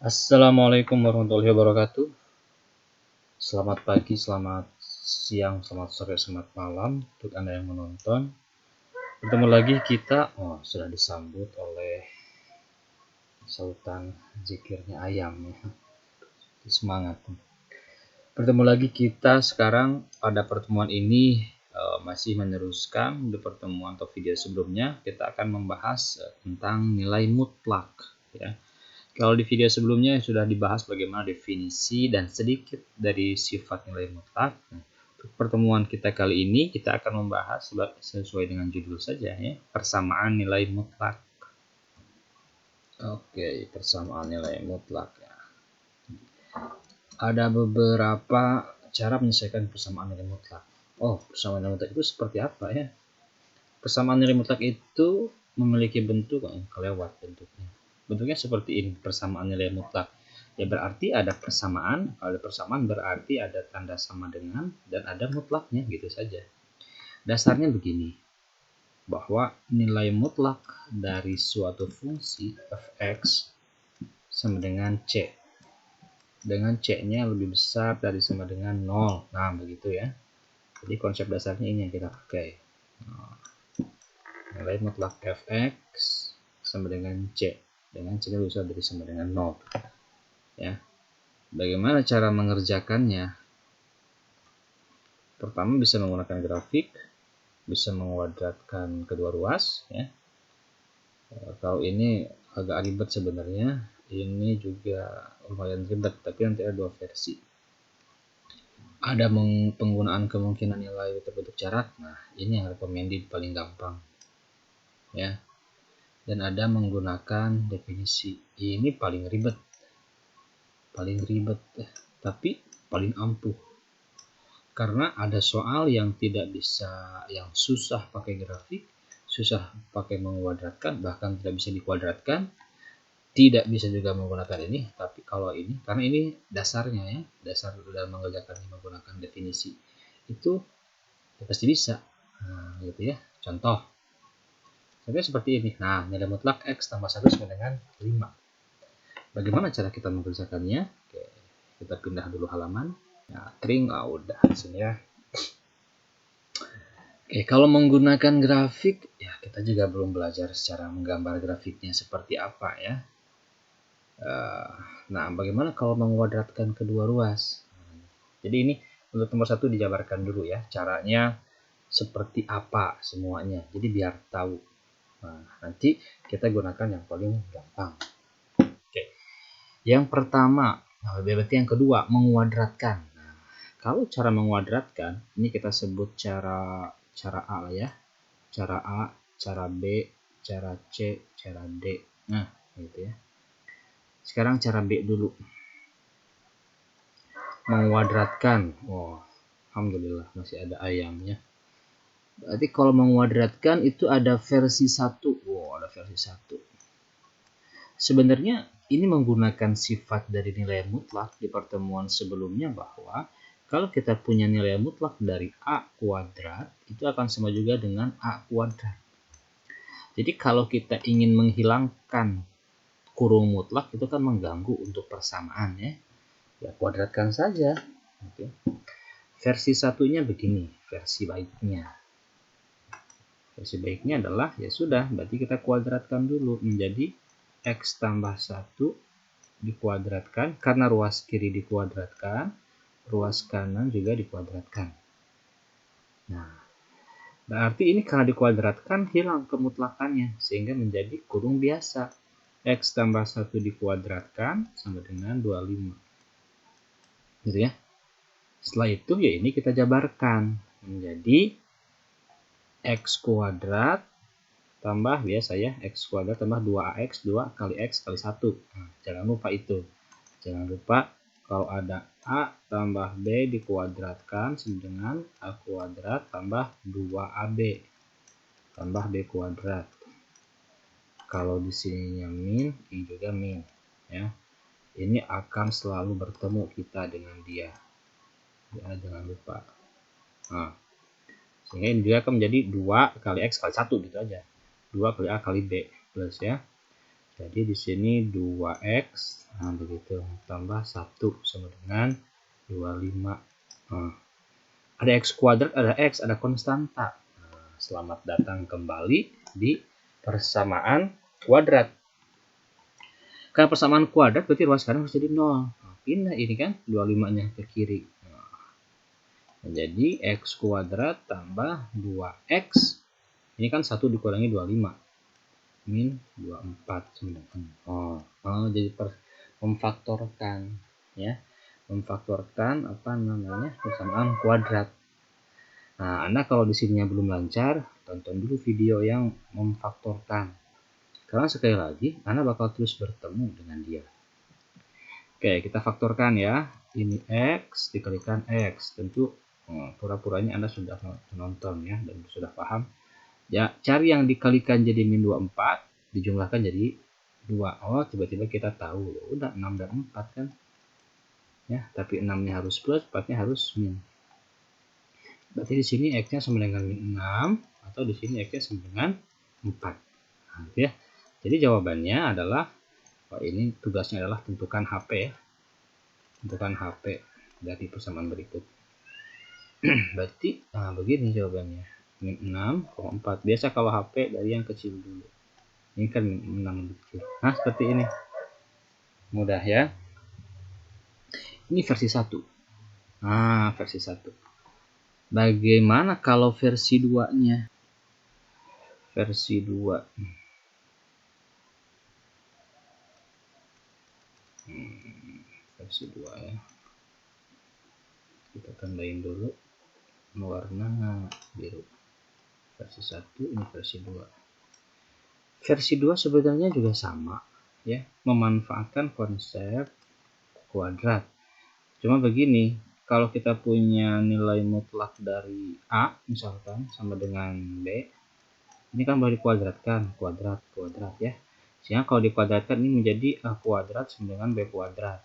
Assalamualaikum warahmatullahi wabarakatuh. Selamat pagi, selamat siang, selamat sore, selamat malam untuk Anda yang menonton. Bertemu lagi kita, sudah disambut oleh sautan zikirnya ayam ya. Semangat. Bertemu lagi kita sekarang pada pertemuan ini masih meneruskan di pertemuan atau video sebelumnya. Kita akan membahas tentang nilai mutlak ya. Kalau di video sebelumnya sudah dibahas bagaimana definisi dan sedikit dari sifat nilai mutlak. Untuk pertemuan kita kali ini kita akan membahas sesuai dengan judul saja ya, persamaan nilai mutlak. Oke, persamaan nilai mutlak ya. Ada beberapa cara menyelesaikan persamaan nilai mutlak. Persamaan nilai mutlak itu seperti apa ya? Persamaan nilai mutlak itu memiliki bentuk kelewat bentuknya. Bentuknya seperti ini, persamaan nilai mutlak. Ya berarti ada persamaan, kalau ada persamaan berarti ada tanda sama dengan dan ada mutlaknya gitu saja. Dasarnya begini, bahwa nilai mutlak dari suatu fungsi f(x) sama dengan c. Dengan c-nya lebih besar dari sama dengan 0. Nah, begitu ya. Jadi konsep dasarnya ini yang kita pakai. Nilai mutlak f(x) sama dengan c. Dengan c lebih besar dari sama dengan 0 ya. Bagaimana cara mengerjakannya? Pertama bisa menggunakan grafik, bisa menguadratkan kedua ruas ya. Kalau ini agak ribet sebenarnya, ini juga lumayan ribet, tapi nanti ada dua versi. Ada penggunaan kemungkinan nilai bentuk jarak. Nah, ini yang recommended paling gampang ya. Dan ada menggunakan definisi. Ini paling ribet, tapi paling ampuh. Karena ada soal yang tidak bisa, yang susah pakai grafik, susah pakai menguadratkan, bahkan tidak bisa dikuadratkan, tidak bisa juga menggunakan ini. Tapi kalau ini, karena ini dasarnya ya, dasar dalam mengerjakan menggunakan definisi itu ya pasti bisa. Nah, gitu ya. Contoh seperti ini. Nah, nilai mutlak x tambah 1 sama dengan 5. Bagaimana cara kita mengerjakannya? Oke, kita pindah dulu halaman. Ya, udah di sini ya. Oke, kalau menggunakan grafik, ya kita juga belum belajar secara menggambar grafiknya seperti apa ya. Nah, bagaimana kalau menguadratkan kedua ruas? Jadi ini untuk nomor 1 dijabarkan dulu ya, caranya seperti apa semuanya. Jadi biar tahu. Nah, nanti kita gunakan yang paling gampang. Oke. Yang pertama, berarti yang kedua, menguadratkan. Nah, kalau cara menguadratkan, ini kita sebut cara A ya. Cara A, cara B, cara C, cara D. Nah, gitu ya. Sekarang cara B dulu. Menguadratkan. Alhamdulillah masih ada ayamnya. Berarti kalau menguadratkan itu ada versi 1. Ada versi 1. Sebenarnya ini menggunakan sifat dari nilai mutlak di pertemuan sebelumnya, bahwa kalau kita punya nilai mutlak dari A kuadrat, itu akan sama juga dengan A kuadrat. Jadi kalau kita ingin menghilangkan kurung mutlak, itu kan mengganggu untuk persamaan ya. Ya kuadratkan saja. Oke. Versi satunya begini, versi baiknya. Versi baiknya adalah ya sudah, berarti kita kuadratkan dulu menjadi x tambah 1 dikuadratkan, karena ruas kiri dikuadratkan, ruas kanan juga dikuadratkan. Nah, berarti ini karena dikuadratkan hilang kemutlakannya, sehingga menjadi kurung biasa. X tambah 1 dikuadratkan sama dengan 25. Gitu ya. Setelah itu ya ini kita jabarkan menjadi x kuadrat tambah biasa ya, x kuadrat tambah 2ax, 2 kali x kali 1. Nah, jangan lupa itu. Jangan lupa kalau ada a tambah b dikuadratkan sama dengan a kuadrat tambah 2ab tambah b kuadrat. Kalau di sininya min, ini juga min ya. Ini akan selalu bertemu kita dengan dia. Ya, jangan lupa. Nah, sehingga ini dia akan menjadi 2 kali x kali 1 gitu aja. 2 kali A kali B plus ya. Jadi di sini 2x, nah begitu, tambah 1 sama dengan 25. Nah, ada x kuadrat, ada x, ada konstanta. Nah, selamat datang kembali di persamaan kuadrat. Karena persamaan kuadrat berarti ruas kanan harus jadi 0. Nah, pindah ini kan 25-nya ke kiri. Jadi x kuadrat tambah 2x. Ini kan 1 dikurangi 25. Min 24. Jadi memfaktorkan. Ya. Memfaktorkan persamaan kuadrat. Nah, Anda kalau di sininya belum lancar, tonton dulu video yang memfaktorkan. Karena sekali lagi, Anda bakal terus bertemu dengan dia. Oke, kita faktorkan ya. Ini x dikalikan x. Tentu pura-puranya Anda sudah menonton ya dan sudah paham. Ya, cari yang dikalikan jadi min 24, dijumlahkan jadi 2. Oh, tiba-tiba kita tahu. Udah 6 dan 4 kan. Ya, tapi 6-nya harus plus, 4-nya harus min. Berarti di sini x-nya sama dengan min 6 atau di sini x-nya sama dengan 4. Nah, gitu ya. Jadi jawabannya adalah ini tugasnya adalah tentukan HP ya. Tentukan HP dari persamaan berikut. Berarti begini jawabannya. Min 6,4. Biasa kalau HP dari yang kecil dulu. Ini kan min 6 lebih kecil. Nah, seperti ini. Mudah ya. Ini versi 1. Nah, versi 1. Bagaimana kalau versi 2-nya? Versi 2. Versi 2 ya. Kita tandain dulu warna biru. Versi 1, ini versi 2. Versi 2 sebenarnya juga sama ya, memanfaatkan konsep kuadrat. Cuma begini, kalau kita punya nilai mutlak dari A misalkan sama dengan B, ini kan boleh dikuadratkan, kuadrat ya. Sehingga kalau dikuadratkan ini menjadi A kuadrat sama dengan B kuadrat.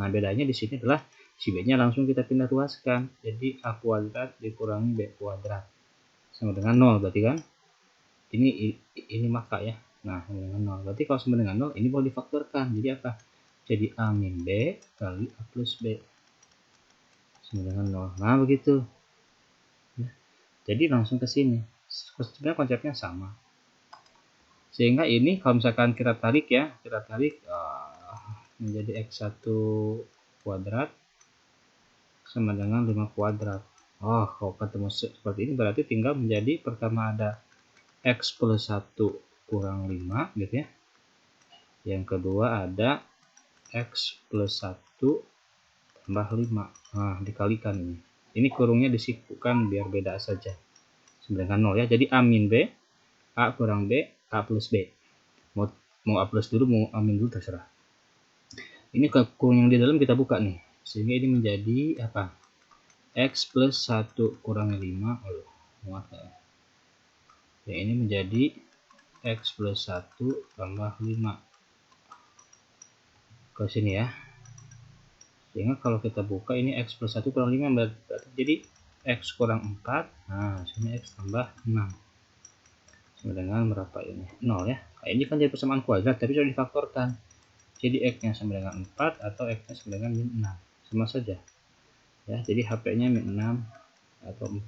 Nah, bedanya di sini adalah si B-nya langsung kita pindah ruaskan. Jadi A kuadrat dikurangi B kuadrat sama dengan 0 berarti kan. Ini maka ya. Nah, sama dengan 0. Berarti kalau sama dengan 0 ini boleh difaktorkan. Jadi apa? Jadi A min B kali A plus B sama dengan 0. Nah, begitu. Jadi langsung ke sini. Sebenarnya konsepnya sama. Sehingga ini kalau misalkan kita tarik ya, menjadi x1 kuadrat sama dengan 5 kuadrat. Oh, kalau ketemu seperti ini berarti tinggal menjadi pertama ada x plus 1 kurang 5 gitu ya. Yang kedua ada x plus 1 tambah 5. Nah, dikalikan ini. Ini kurungnya disikukan biar beda saja. Sama dengan 0 ya. Jadi A min B, A kurang B, A plus B. Mau A plus dulu, mau A min dulu terserah. Ini kurung yang di dalam kita buka nih. Sehingga ini menjadi apa? X plus 1 kurang 5. Muat ya. Ya, ini menjadi X plus 1 tambah 5. Ke sini ya. Sehingga kalau kita buka ini X plus 1 kurang 5 berarti jadi X kurang 4. Nah, sini X tambah 6. Sama dengan berapa ini? 0 ya. Nah, ini kan jadi persamaan kuadrat tapi sudah difaktorkan. Jadi X-nya sama dengan 4 atau X-nya sama dengan min 6. Sama saja. Ya, jadi HP-nya min 6 atau 4.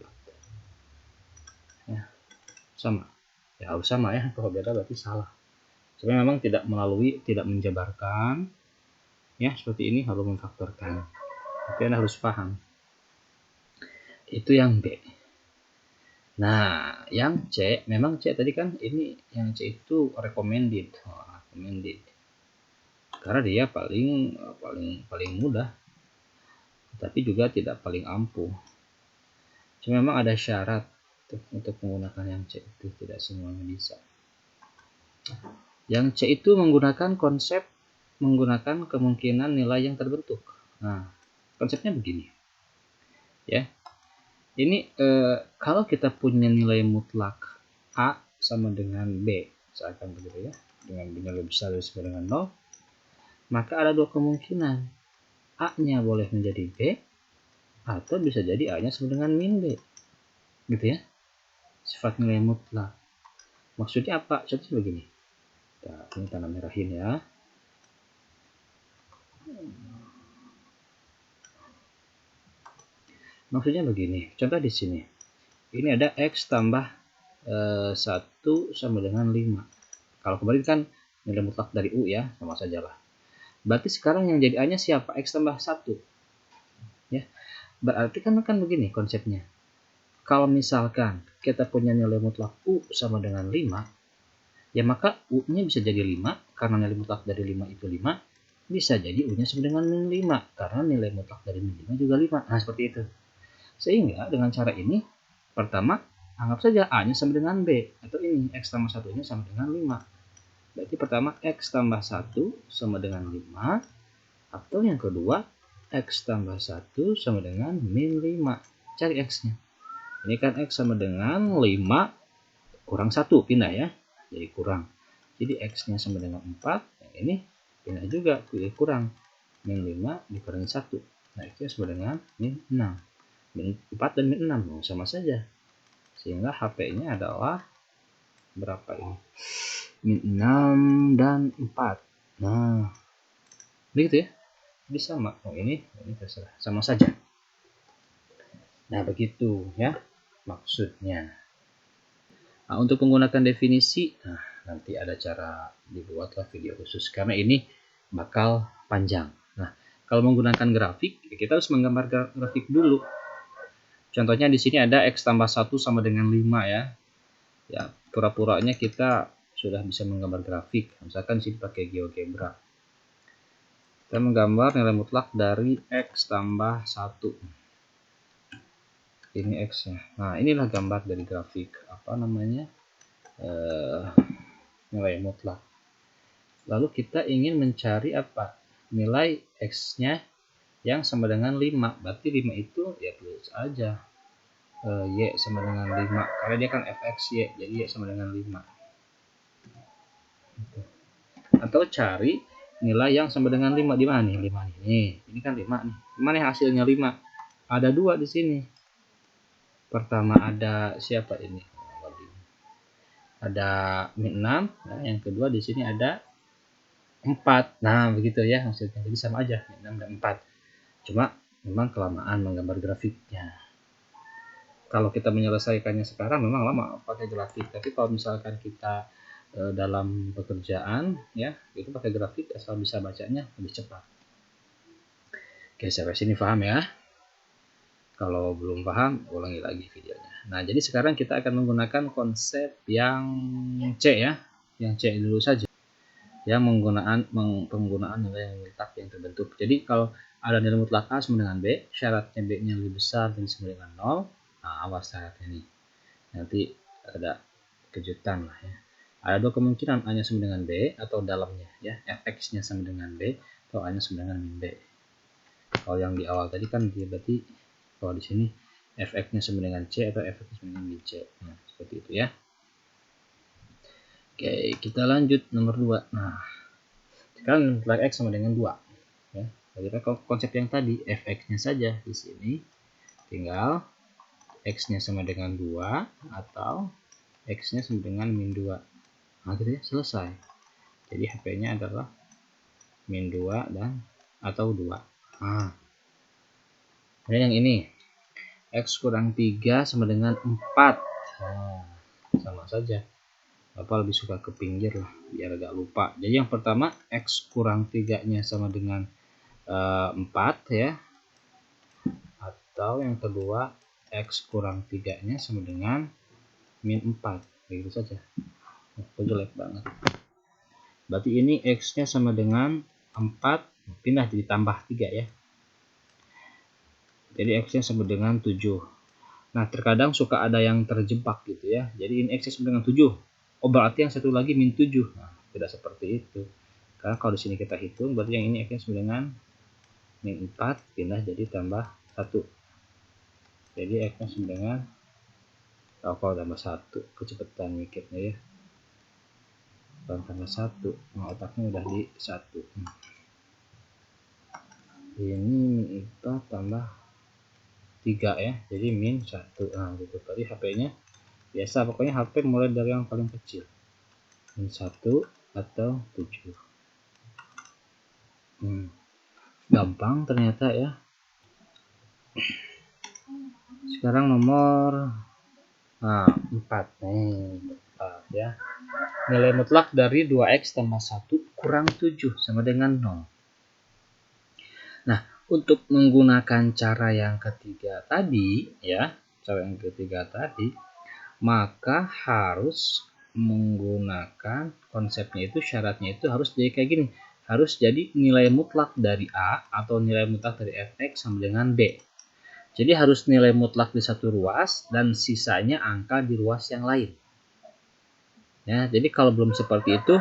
Ya, sama. Ya, harus sama ya. Kalau beda berarti salah. Sebenarnya memang tidak menjabarkan. Ya, seperti ini harus memfaktorkan. Tapi Anda harus paham. Itu yang B. Nah, yang C, memang C tadi kan ini yang C itu recommended. Recommended. Karena dia paling mudah. Tapi juga tidak paling ampuh. Cuma memang ada syarat untuk menggunakan yang C itu, tidak semuanya bisa. Yang C itu menggunakan kemungkinan nilai yang terbentuk. Nah, konsepnya begini. Ya. Ini kalau kita punya nilai mutlak A sama dengan B, misalkan begitu ya, dengan nilai besar sama dengan 0, maka ada dua kemungkinan. A-nya boleh menjadi B, atau bisa jadi A-nya sama dengan min B. Gitu ya. Sifat nilai mutlak. Maksudnya apa? Contohnya begini. Ini tanda merahin ya. Maksudnya begini, contoh di sini. Ini ada X tambah 1 sama dengan 5. Kalau kemarin kan nilai mutlak dari U ya, sama saja lah. Berarti sekarang yang jadi A-nya siapa? X tambah 1. Ya. Berarti kan begini konsepnya. Kalau misalkan kita punya nilai mutlak U sama dengan 5, ya maka U-nya bisa jadi 5, karena nilai mutlak dari 5 itu 5. Bisa jadi U-nya sama dengan min 5, karena nilai mutlak dari min 5 juga 5. Nah, seperti itu. Sehingga dengan cara ini, pertama, anggap saja A-nya sama dengan B, atau ini X tambah 1-nya sama dengan 5. Berarti pertama, X tambah 1 sama dengan 5, atau yang kedua, X tambah 1 sama dengan min 5. Cari X-nya. Ini kan X sama dengan 5 kurang 1, pindah ya, jadi kurang. Jadi X-nya sama dengan 4, yang ini pindah juga, kurang. Min 5 dikurangi 1. Nah, X-nya sama dengan min 6. Min 4 dan min 6 sama saja, sehingga HP-nya adalah berapa ini? Min 6 dan 4. Nah, begitu ya, jadi sama. Ini terserah, sama saja. Nah, begitu ya maksudnya. Nah, untuk menggunakan definisi, nanti ada cara dibuatlah video khusus karena ini bakal panjang. Nah, kalau menggunakan grafik, kita harus menggambar grafik dulu. Contohnya di sini ada X tambah 1 sama dengan 5 ya. Ya, pura-puranya kita sudah bisa menggambar grafik. Misalkan di sini pakai GeoGebra. Kita menggambar nilai mutlak dari X tambah 1. Ini X-nya. Nah, inilah gambar dari grafik. Apa namanya? Nilai mutlak. Lalu kita ingin mencari apa? Nilai X-nya yang sama dengan 5. Berarti 5 itu ya tulis aja. Y sama dengan 5, karena dia kan fx Y, jadi Y sama dengan 5. Atau cari nilai yang sama dengan 5 di mana nih? 5 nih. Nih, ini kan 5 nih. Mana hasilnya 5? Ada 2 di sini. Pertama ada siapa ini? Ada min 6, nah, yang kedua di sini ada 4. Nah, begitu ya maksudnya. Jadi sama aja, min 6 dan 4. Cuma memang kelamaan menggambar grafiknya. Kalau kita menyelesaikannya sekarang memang lama pakai grafik, tapi kalau misalkan kita dalam pekerjaan ya itu pakai grafik asal bisa bacanya lebih cepat. Oke, sampai sini paham ya? Kalau belum paham, ulangi lagi videonya. Nah, jadi sekarang kita akan menggunakan konsep yang C ya, yang C dulu saja, yang penggunaan nilai mutlak yang terbentuk. Jadi kalau ada nilai mutlak A sama dengan B, syaratnya B-nya lebih besar dan sama dengan 0. Nah, awas syaratnya nih. Nanti ada kejutan lah ya. Ada 2 kemungkinan, A-nya sama dengan B atau dalamnya ya, fx-nya sama dengan B atau A-nya sama dengan min B. Kalau yang di awal tadi kan dia berarti kalau di sini fx-nya sama dengan C atau fx-nya sama dengan min C. Nah, seperti itu ya. Oke, kita lanjut nomor 2. Nah, sekarang nilai X sama dengan 2 ya. Kita konsep yang tadi, fx-nya saja di sini tinggal X-nya sama dengan 2 atau X-nya sama dengan min 2. Nah, gitu ya, selesai. Jadi HP-nya adalah min 2 dan atau 2. Nah, kemudian yang ini X kurang 3 sama dengan 4. Nah, sama saja. Bapak lebih suka ke pinggir lah biar agak lupa. Jadi yang pertama X kurang 3 nya sama dengan 4 ya. Atau yang kedua X kurang 3 nya sama dengan min 4. Begitu saja. Oh, jelek banget. Berarti ini X-nya sama dengan 4, pindah jadi tambah 3 ya. Jadi X-nya sama dengan 7. Nah, terkadang suka ada yang terjebak gitu ya. Jadi ini X-nya sama dengan 7. Oh, berarti yang satu lagi min 7. Nah, tidak seperti itu. Karena kalau di sini kita hitung, berarti yang ini X-nya sama dengan min 4, pindah jadi tambah 1. Jadi X-nya sama dengan, kalau tambah 1, kecepatan mikirnya ya. Kalau tambah 1, nah, otaknya udah di 1. Ini min 4 tambah 3 ya, jadi min 1. Nah, gitu. Tadi HP-nya biasa, pokoknya HP mulai dari yang paling kecil. Min 1 atau 7. Gampang ternyata ya. Sekarang nomor 4 nih, 4 ya. Nilai mutlak dari 2x tambah 1 kurang 7 sama dengan 0. Nah, untuk menggunakan cara yang ketiga tadi ya, maka harus menggunakan konsepnya itu, syaratnya itu harus jadi kayak gini. Harus jadi nilai mutlak dari A atau nilai mutlak dari fx sama dengan B. Jadi harus nilai mutlak di satu ruas dan sisanya angka di ruas yang lain. Ya, jadi kalau belum seperti itu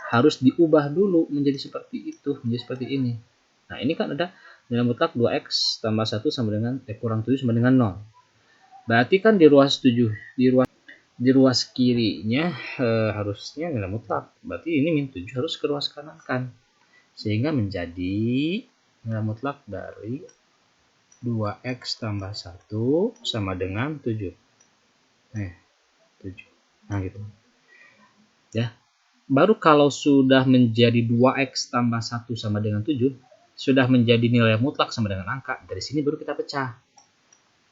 harus diubah dulu menjadi seperti itu, menjadi seperti ini. Nah, ini kan ada nilai mutlak 2x tambah 1 sama dengan kurang 7 sama dengan 0. Berarti kan di ruas 7, di ruas kirinya harusnya nilai mutlak. Berarti ini min 7 harus ke ruas kanan kan. Sehingga menjadi nilai mutlak dari 2x tambah 1 sama dengan 7. 7. Nah, gitu. Ya. Baru kalau sudah menjadi 2x tambah 1 sama dengan 7, sudah menjadi nilai mutlak sama dengan angka, dari sini baru kita pecah.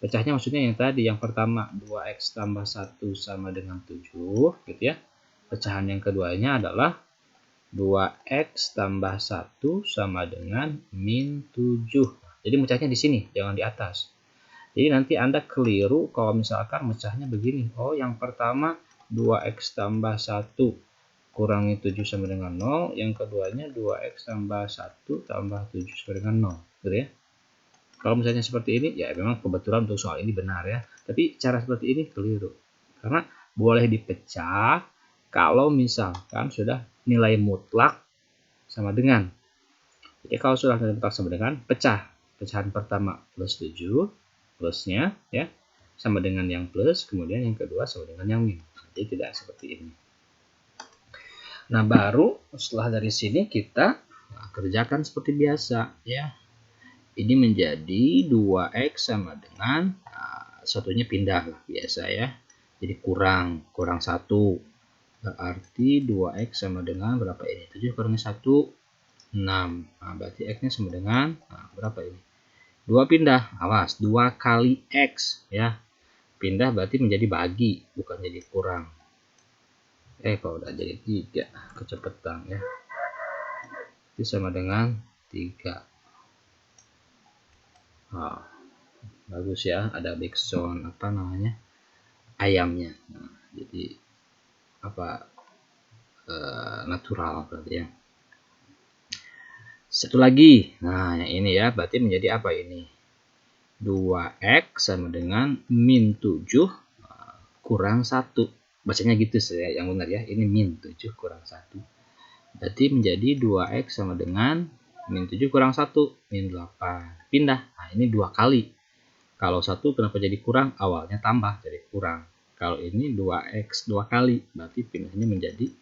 Pecahnya maksudnya yang tadi, yang pertama 2x tambah 1 sama dengan 7, gitu ya. Pecahan yang keduanya adalah 2x tambah 1 sama dengan min 7. Jadi mecahnya di sini, jangan di atas. Jadi nanti Anda keliru kalau misalkan mecahnya begini. Oh, yang pertama 2x tambah 1 kurangi 7 sama dengan 0. Yang keduanya 2x tambah 1 tambah 7 sama dengan 0. Gitu ya. Kalau misalnya seperti ini, ya memang kebetulan untuk soal ini benar ya. Tapi cara seperti ini keliru. Karena boleh dipecah kalau misalkan sudah nilai mutlak sama dengan. Jadi kalau sudah nilai mutlak sama dengan, pecah. Pecahan pertama plus 7, plusnya ya sama dengan yang plus, kemudian yang kedua sama dengan yang min. Jadi tidak seperti ini. Nah, baru setelah dari sini kita kerjakan seperti biasa ya. Ini menjadi 2x sama dengan satunya pindah lah biasa ya. Jadi kurang 1. Berarti 2x sama dengan berapa ini? 7 kurangi 1 6. Nah, berarti x-nya sama dengan berapa ini? 2 pindah. Awas, 2 kali x ya. Pindah berarti menjadi bagi, bukan jadi kurang. Kalau udah jadi 3 kecepatan ya. Itu sama dengan 3. Bagus ya, ada backsound apa namanya, ayamnya. Nah, jadi apa natural berarti ya. Satu lagi, nah yang ini ya, berarti menjadi apa ini? 2x sama dengan min 7 kurang 1. Bacanya gitu saya yang benar ya, ini min 7 kurang 1. Berarti menjadi 2x sama dengan min 7 kurang 1, min 8. Pindah, nah ini 2 kali. Kalau 1 kenapa jadi kurang? Awalnya tambah jadi kurang. Kalau ini 2x 2 kali, berarti pindahnya menjadi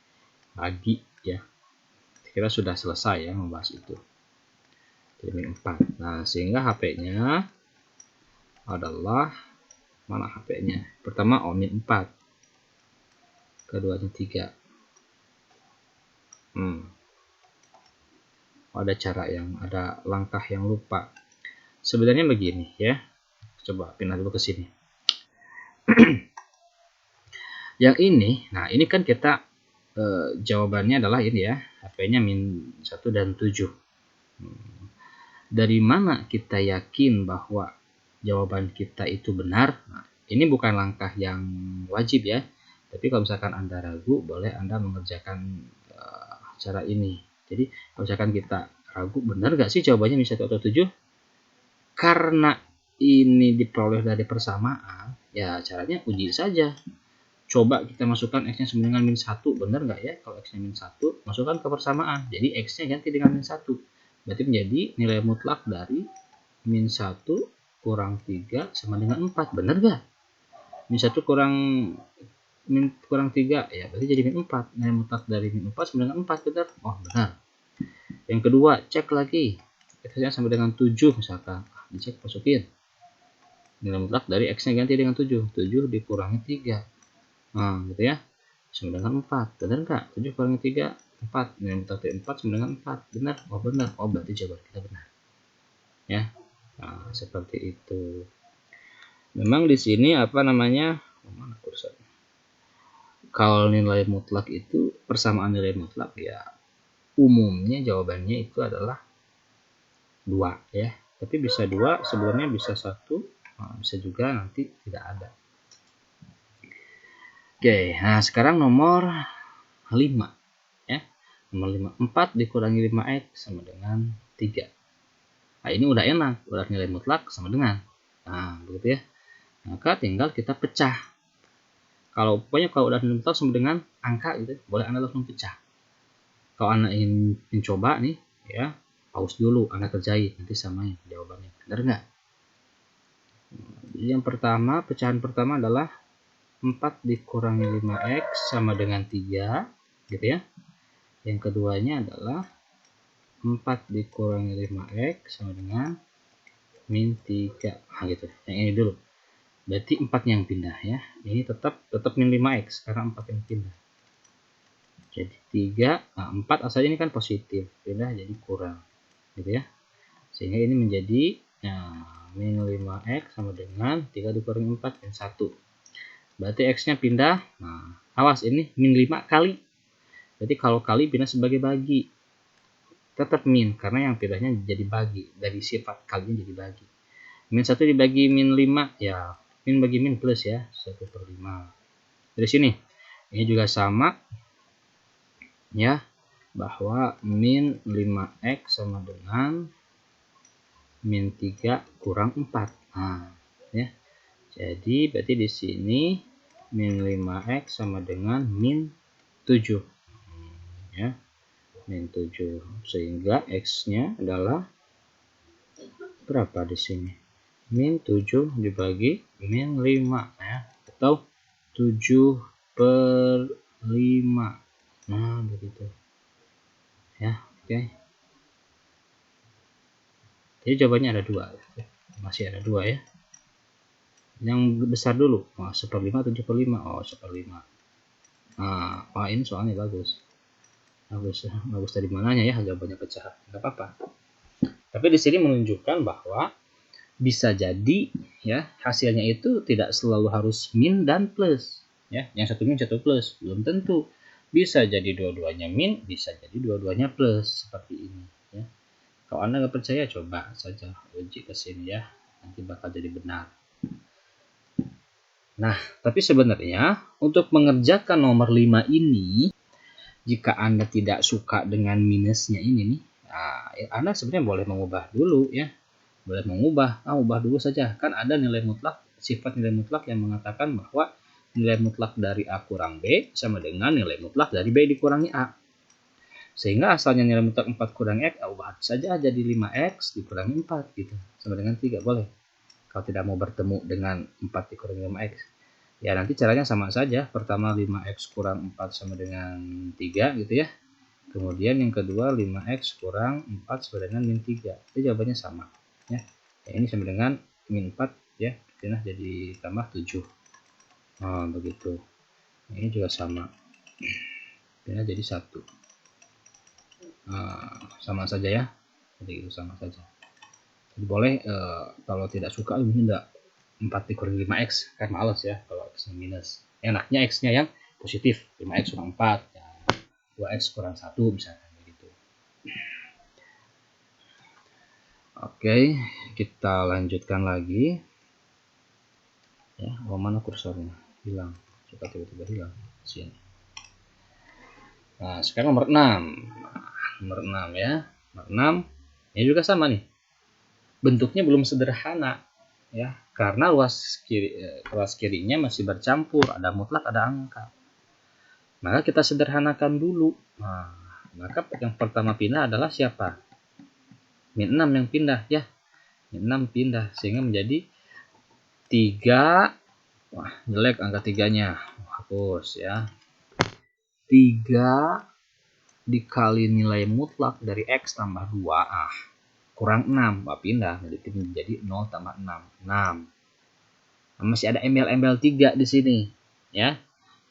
bagi ya. Kita sudah selesai ya membahas itu. Jadi min 4. Nah, sehingga HP-nya adalah mana HP-nya? Pertama min 4. Keduanya 3. Ada langkah yang lupa. Sebenarnya begini ya. Coba pindah dulu ke sini. Yang ini, nah ini kan kita jawabannya adalah ini ya, HP-nya min 1 dan 7. Dari mana kita yakin bahwa jawaban kita itu benar? Nah, ini bukan langkah yang wajib ya. Tapi kalau misalkan Anda ragu, boleh Anda mengerjakan cara ini. Jadi kalau misalkan kita ragu, benar nggak sih jawabannya min 1 atau 7? Karena ini diperoleh dari persamaan, ya caranya uji saja. Coba kita masukkan x-nya sama dengan min 1, benar nggak ya? Kalau x-nya min 1, masukkan ke persamaan. Jadi x-nya ganti dengan min 1. Berarti menjadi nilai mutlak dari min 1 kurang 3 sama dengan 4. Benar nggak? Min 1 kurang 3, ya berarti jadi min 4. Nilai mutlak dari min 4 sama dengan 4, benar? Oh, benar. Yang kedua, cek lagi. X-nya sama dengan 7 misalkan. Dicek, masukin. Nilai mutlak dari x-nya ganti dengan 7. 7 dikurangi 3. Nah, gitu ya. Sama dengan 4. Benar nggak? 7 kurangi 3. 4. Nilai mutlak dari 4 sama dengan 4. Benar? Oh benar. Oh berarti jawaban kita benar. Ya. Nah, seperti itu. Memang di sini apa namanya? Mana kursor? Kalau nilai mutlak itu persamaan nilai mutlak ya umumnya jawabannya itu adalah 2 ya. Tapi bisa 2, sebelumnya bisa 1, bisa juga nanti tidak ada. Oke, nah sekarang nomor 5 ya. Nomor 5, 4 dikurangi 5x sama dengan 3. Nah, ini udah enak, udah nilai mutlak sama dengan. Nah, begitu ya. Maka tinggal kita pecah. Pokoknya kalau udah nilai mutlak sama dengan angka gitu, boleh Anda langsung pecah. Kalau Anda ingin mencoba nih, ya, pause dulu, Anda kerjain, nanti samain jawabannya. Benar nggak? Jadi yang pertama, pecahan pertama adalah 4 dikurangi 5x sama dengan 3, gitu ya. Yang keduanya adalah 4 dikurangi 5x sama dengan min 3. Nah, gitu. Yang ini dulu. Berarti 4 yang pindah ya. Ini tetap min 5x karena 4 yang pindah. Jadi 3, 4 asalnya ini kan positif, pindah jadi kurang. Gitu ya. Sehingga ini menjadi min 5x sama dengan 3 dikurangi 4 min 1. Berarti x-nya pindah. Nah, awas ini min 5 kali. Berarti kalau kali pindah sebagai bagi. Tetap min karena yang pindahnya jadi bagi. Dari sifat kalinya jadi bagi. Min 1 dibagi min 5 ya. Min bagi min plus ya. 1/5. Dari sini. Ini juga sama. Ya. Bahwa min 5x sama dengan min 3 kurang 4. Nah, ya. Jadi berarti di sini min 5x sama dengan min 7. Ya. Min 7. Sehingga x-nya adalah berapa di sini? Min 7 dibagi min 5 ya. Atau 7/5. Nah, begitu. Ya, oke. Jadi jawabannya ada 2. Masih ada 2 ya. Yang besar dulu. 1/5 atau 7/5? 1/5. Nah, ini soalnya bagus. Bagus dari mananya ya, jawabannya pecah. Enggak apa-apa. Tapi di sini menunjukkan bahwa bisa jadi ya hasilnya itu tidak selalu harus min dan plus. Ya, yang satu min satu plus, belum tentu. Bisa jadi dua-duanya min, bisa jadi dua-duanya plus seperti ini. Ya. Kalau Anda nggak percaya, coba saja uji ke sini ya. Nanti bakal jadi benar. Nah, tapi sebenarnya untuk mengerjakan nomor 5 ini, jika Anda tidak suka dengan minusnya ini nih, Anda sebenarnya boleh mengubah dulu ya. Boleh mengubah, ubah dulu saja. Kan ada nilai mutlak, sifat nilai mutlak yang mengatakan bahwa nilai mutlak dari A kurang B sama dengan nilai mutlak dari B dikurangi A. Sehingga asalnya nilai mutlak 4 kurang X, ubah saja jadi 5X dikurangi 4 gitu. Sama dengan 3, boleh. Kalau tidak mau bertemu dengan 4 dikurangi 5X. Ya nanti caranya sama saja. Pertama 5X kurang 4 sama dengan 3 gitu ya. Kemudian yang kedua 5X kurang 4 sama dengan min 3. Itu jawabannya sama. Ya. Ini sama dengan min 4 ya. Pindah jadi tambah 7. Begitu. Ini juga sama. Pindah jadi 1. Sama saja ya. Jadi itu sama saja. Jadi boleh kalau tidak suka ini enggak 4 dikurangi 5x kan males ya kalau x minus. Enaknya x-nya yang positif, 5x kurang 4 ya, 2x kurang 1 misalnya begitu. Oke, kita lanjutkan lagi. Ya, mana kursornya? Hilang. Coba tiba-tiba hilang. Sini. Nah, sekarang nomor 6. Nomor 6 ya. Nomor 6 ini juga sama nih. Bentuknya belum sederhana ya, karena ruas kirinya masih bercampur, ada mutlak, ada angka. Maka kita sederhanakan dulu. Nah, maka yang pertama pindah adalah siapa? Min 6 yang pindah ya. Min 6 pindah sehingga menjadi 3. Wah, jelek angka 3-nya. Hapus ya. 3 dikali nilai mutlak dari X tambah 2. Kurang 6, pindah menjadi 0 tambah 6. 6. Nah, masih ada embel-embel 3 di sini ya.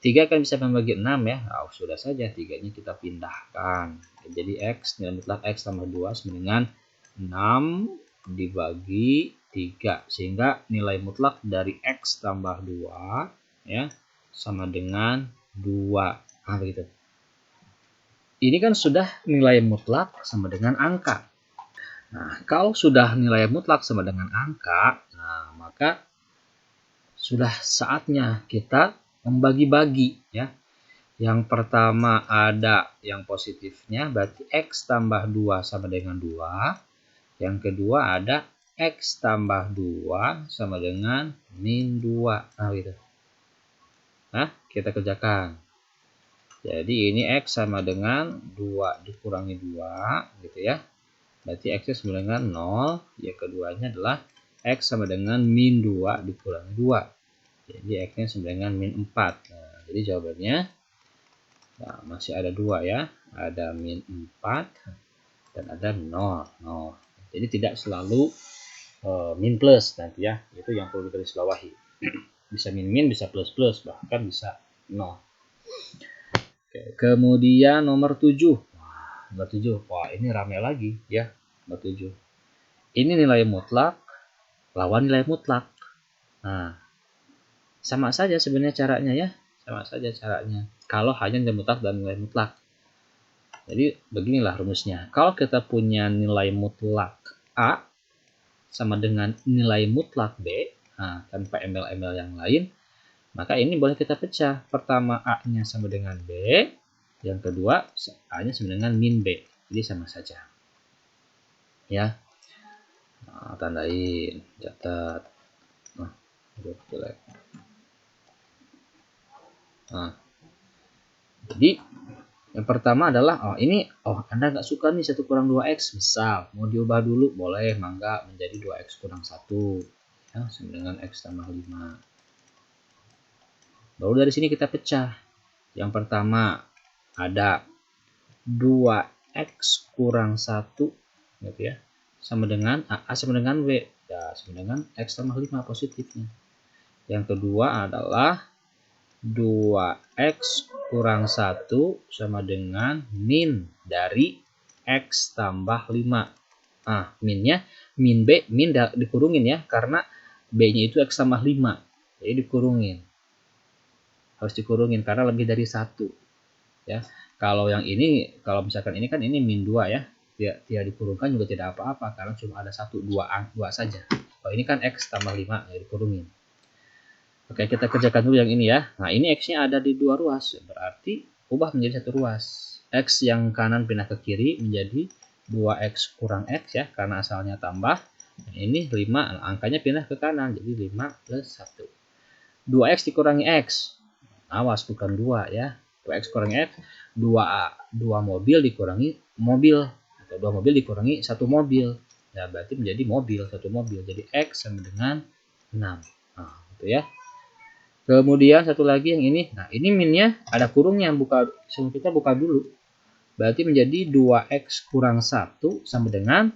3 kan bisa membagi 6 ya. Nah, sudah saja 3-nya kita pindahkan. Jadi X, nilai mutlak X tambah 2 sama dengan 6 dibagi 3. Sehingga nilai mutlak dari X tambah 2 ya sama dengan 2. Nah, begitu. Ini kan sudah nilai mutlak sama dengan angka. Nah, kalau sudah nilai mutlak sama dengan angka, nah, maka sudah saatnya kita membagi-bagi ya. Yang pertama ada yang positifnya, berarti X tambah 2 sama dengan 2. Yang kedua ada X tambah 2 sama dengan min 2. Nah, gitu. Nah, kita kerjakan. Jadi ini X sama dengan 2 dikurangi 2 gitu ya. Berarti X sama dengan 0. Yang keduanya adalah X sama dengan min 2 dikurangi 2. Jadi X-nya sama dengan min 4. Nah, jadi jawabannya nah, masih ada 2 ya. Ada min 4 dan ada 0. Jadi tidak selalu min plus nanti ya. Itu yang perlu digarisbawahi. Bisa min-min, bisa plus-plus, bahkan bisa 0. Oke, kemudian nomor 7. Nomor 7. Wah, ini rame lagi ya. Nomor 7. Ini nilai mutlak lawan nilai mutlak. Nah, sama saja sebenarnya caranya ya. Sama saja caranya. Kalau hanya nilai mutlak dan nilai mutlak. Jadi beginilah rumusnya. Kalau kita punya nilai mutlak A sama dengan nilai mutlak B, nah, tanpa embel-embel yang lain, maka ini boleh kita pecah. Pertama A-nya sama dengan B, yang kedua A-nya sama dengan min B. Jadi sama saja. Ya. Nah, tandain, catat. Nah, jelek. Nah, jadi yang pertama adalah Anda nggak suka nih 1 kurang 2X, misal mau diubah dulu, boleh, mangga menjadi 2X kurang 1 ya, sama dengan X tambah 5. Baru dari sini kita pecah. Yang pertama ada 2X kurang 1 gitu ya, sama dengan A sama dengan W ya, sama dengan X tambah 5 positifnya. Yang kedua adalah 2X kurang 1 sama dengan min dari X tambah 5. Nah, minnya min B, min dikurungin ya, karena B-nya itu X tambah 5. Jadi dikurungin. Harus dikurungin karena lebih dari 1. Ya. Kalau yang ini, kalau misalkan ini kan ini min 2 ya. Tidak dikurungkan juga tidak apa-apa karena cuma ada 1, 2 saja. Kalau ini kan X tambah 5 ya dikurungin. Oke, kita kerjakan dulu yang ini ya. Nah, ini X-nya ada di 2 ruas. Berarti ubah menjadi 1 ruas. X yang kanan pindah ke kiri menjadi 2X kurang X ya. Karena asalnya tambah. Nah, ini 5. Angkanya pindah ke kanan. Jadi 5 plus 1. 2X dikurangi X. Awas, bukan 2 ya. 2X kurangi X. 2 mobil dikurangi mobil. Atau 2 mobil dikurangi 1 mobil. Nah, berarti menjadi mobil. 1 mobil. Jadi X sama dengan 6. Nah, gitu ya. Kemudian satu lagi yang ini. Nah, ini minnya ada kurungnya. Kita buka dulu. Berarti menjadi 2X kurang 1 sama dengan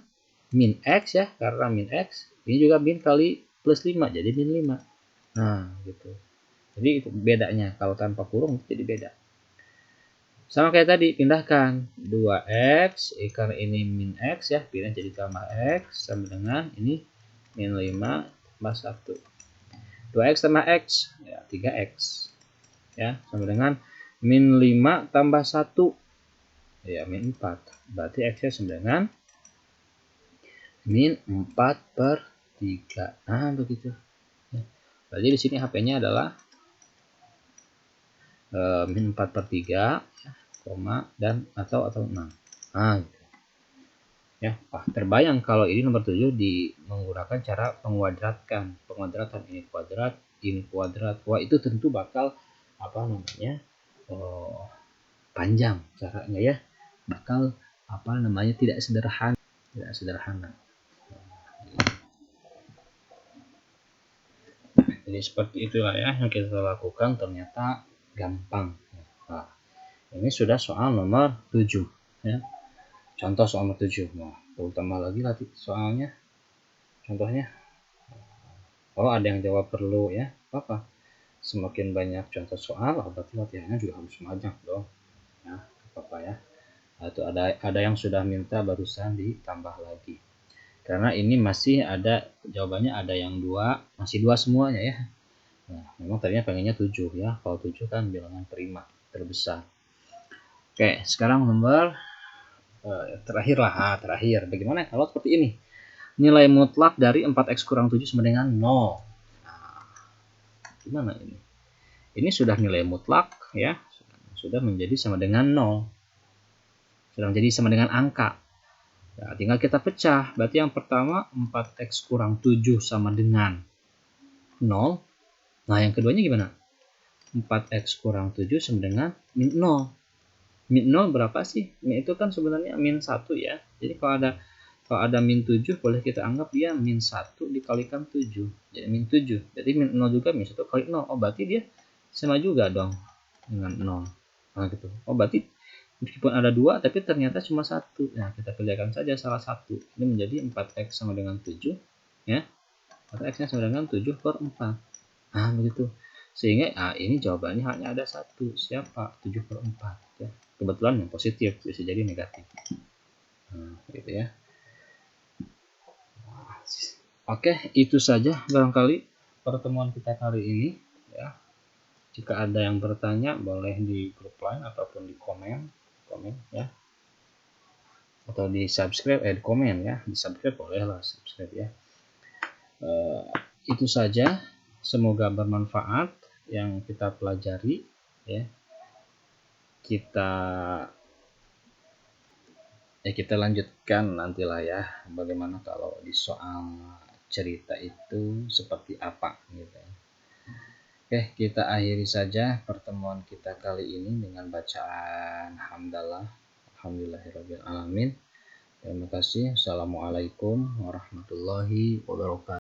min X ya. Karena min X. Ini juga min kali plus 5. Jadi min 5. Nah, gitu. Jadi itu bedanya. Kalau tanpa kurung jadi beda. Sama kayak tadi. Pindahkan. 2X. Karena ini min X ya. Pindah jadi tambah X. Sama dengan ini min 5 tambah 1. 2X tambah X ya 3X ya, sama dengan min 5 tambah 1 ya min 4. Berarti X-nya sama dengan min 4 per 3. Nah, begitu ya. Berarti di sini HP-nya adalah min 4 per 3 ya, koma dan atau 6. Nah, gitu. Ya, terbayang kalau ini nomor 7 menggunakan cara penguadratan ini kuadrat. Wah, itu tentu bakal panjang caranya ya. Bakal tidak sederhana. Jadi seperti itulah ya yang kita lakukan, ternyata gampang. Nah, ini sudah soal nomor 7 ya. Contoh soal nomor 7. Nah, perlu tambah lagi soalnya. Contohnya. Kalau ada yang jawab perlu ya, apa? Semakin banyak contoh soal, berarti latihannya juga harus banyak dong. Ya, apa ya. Atau ada yang sudah minta barusan ditambah lagi. Karena ini masih ada jawabannya, ada yang 2, masih 2 semuanya ya. Nah, memang tadinya pengennya 7 ya. Kalau 7 kan bilangan prima terbesar. Oke, sekarang nomor terakhir. Bagaimana kalau seperti ini? Nilai mutlak dari 4x kurang 7 sama dengan 0. Nah, gimana ini? Ini sudah nilai mutlak ya. Sudah menjadi sama dengan 0. Sudah menjadi sama dengan angka. Nah, tinggal kita pecah. Berarti yang pertama 4x kurang 7 sama dengan 0. Nah, yang keduanya gimana? 4x kurang 7 sama dengan min 0. Min 0 berapa sih? Min itu kan sebenarnya min 1 ya. Jadi kalau ada min 7 boleh kita anggap dia min 1 dikalikan 7. Jadi min 7. Jadi min 0 juga min 1 kali 0. Oh, berarti dia sama juga dong dengan 0. Nah, gitu. Oh, berarti meskipun ada 2 tapi ternyata cuma 1. Nah, kita pilihkan saja salah satu. Ini menjadi 4x sama dengan 7 ya. Atau x-nya sama dengan 7 per 4. Nah, begitu. Sehingga ini jawabannya hanya ada 1. Siapa? 7 per 4 ya. Kebetulan yang positif, bisa jadi negatif. Nah, gitu ya. Oke, itu saja barangkali pertemuan kita kali ini ya. Jika ada yang bertanya boleh di grup line ataupun di komen ya. Atau di subscribe, di komen ya. Di subscribe boleh lah, subscribe ya. Itu saja. Semoga bermanfaat yang kita pelajari ya. Kita lanjutkan nantilah ya, bagaimana kalau di soal cerita itu seperti apa gitu. Oke, kita akhiri saja pertemuan kita kali ini dengan bacaan hamdalah. Alhamdulillahirabbil alamin. Terima kasih. Assalamualaikum warahmatullahi wabarakatuh.